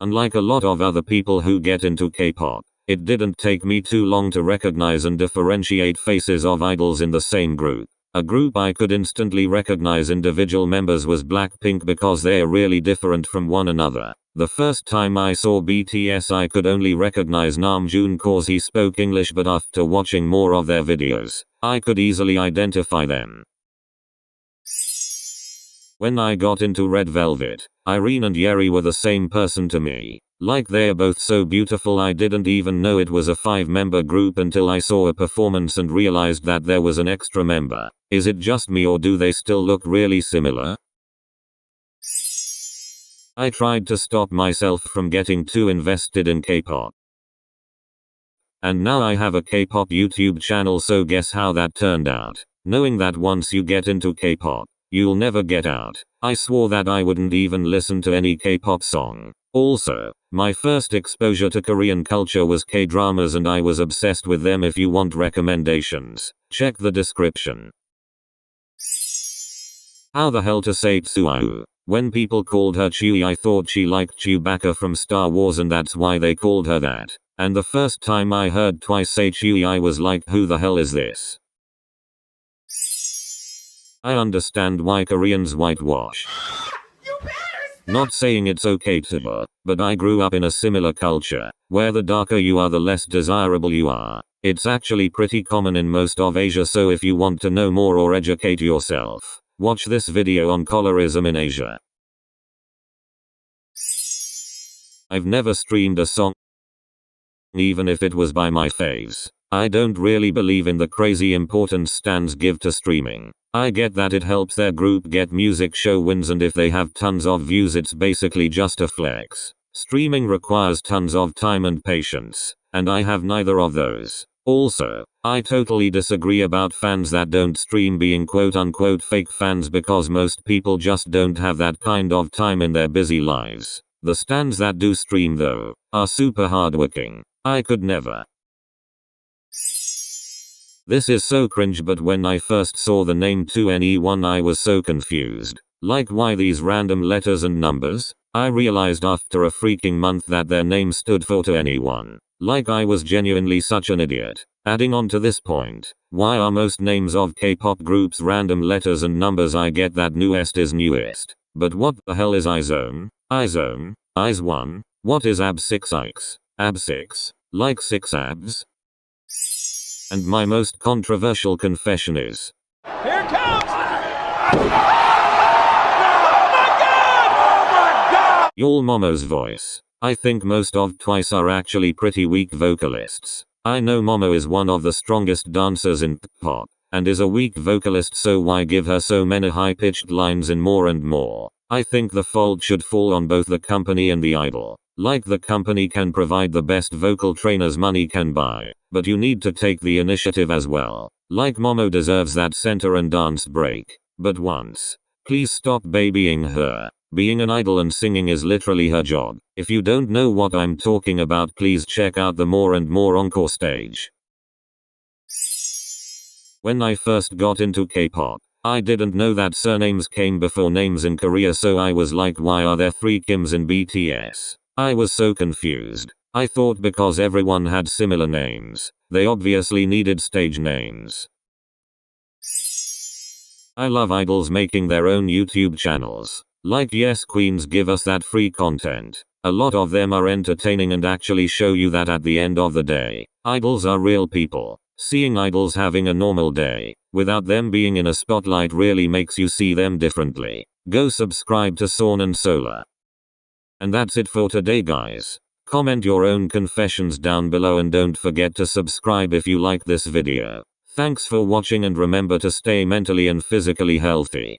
Unlike a lot of other people who get into K-pop, it didn't take me too long to recognize and differentiate faces of idols in the same group. A group I could instantly recognize individual members was Blackpink because they are really different from one another. The first time I saw BTS I could only recognize Namjoon cause he spoke English, but after watching more of their videos, I could easily identify them. When I got into Red Velvet, Irene and Yeri were the same person to me. Like they're both so beautiful I didn't even know it was a 5-member group until I saw a performance and realized that there was an extra member. Is it just me or do they still look really similar? I tried to stop myself from getting too invested in K-pop. And now I have a K-pop YouTube channel, so guess how that turned out. Knowing that once you get into K-pop, you'll never get out. I swore that I wouldn't even listen to any K-pop song. Also, my first exposure to Korean culture was K-dramas and I was obsessed with them. If you want recommendations, check the description. How the hell to say Tsuyu? When people called her Chewie I thought she liked Chewbacca from Star Wars and that's why they called her that. And the first time I heard Twice say Chewie I was like, who the hell is this? I understand why Koreans whitewash. Not saying it's okay to, but I grew up in a similar culture, where the darker you are the less desirable you are. It's actually pretty common in most of Asia, so if you want to know more or educate yourself, watch this video on colorism in Asia. I've never streamed a song, even if it was by my faves. I don't really believe in the crazy importance stans give to streaming. I get that it helps their group get music show wins, and if they have tons of views it's basically just a flex. Streaming requires tons of time and patience, and I have neither of those. Also, I totally disagree about fans that don't stream being quote unquote fake fans, because most people just don't have that kind of time in their busy lives. The stans that do stream though, are super hardworking. I could never. This is so cringe, but when I first saw the name 2NE1 I was so confused. Like, why these random letters and numbers? I realized after a freaking month that their name stood for 2NE1. Like, I was genuinely such an idiot. Adding on to this point, why are most names of K-pop groups random letters and numbers? I get that newest is newest, but what the hell is IZone? IZone? IZ1? What is AB6X? AB6? Like 6 abs? And my most controversial confession is, here it comes! Oh my god! Oh my god! Y'all Momo's voice. I think most of Twice are actually pretty weak vocalists. I know Momo is one of the strongest dancers in Kpop, and is a weak vocalist, so why give her so many high-pitched lines in More and More? I think the fault should fall on both the company and the idol. Like, the company can provide the best vocal trainers money can buy, but you need to take the initiative as well. Like, Momo deserves that center and dance break. But once, please stop babying her. Being an idol and singing is literally her job. If you don't know what I'm talking about, please check out the More and More encore stage. When I first got into K-pop, I didn't know that surnames came before names in Korea, so I was like, why are there 3 Kims in BTS? I was so confused. I thought because everyone had similar names, they obviously needed stage names. I love idols making their own YouTube channels. Like, yes, queens give us that free content. A lot of them are entertaining and actually show you that at the end of the day, idols are real people. Seeing idols having a normal day, without them being in a spotlight, really makes you see them differently. Go subscribe to Sawn and Solar. And that's it for today, guys. Comment your own confessions down below and don't forget to subscribe if you like this video. Thanks for watching and remember to stay mentally and physically healthy.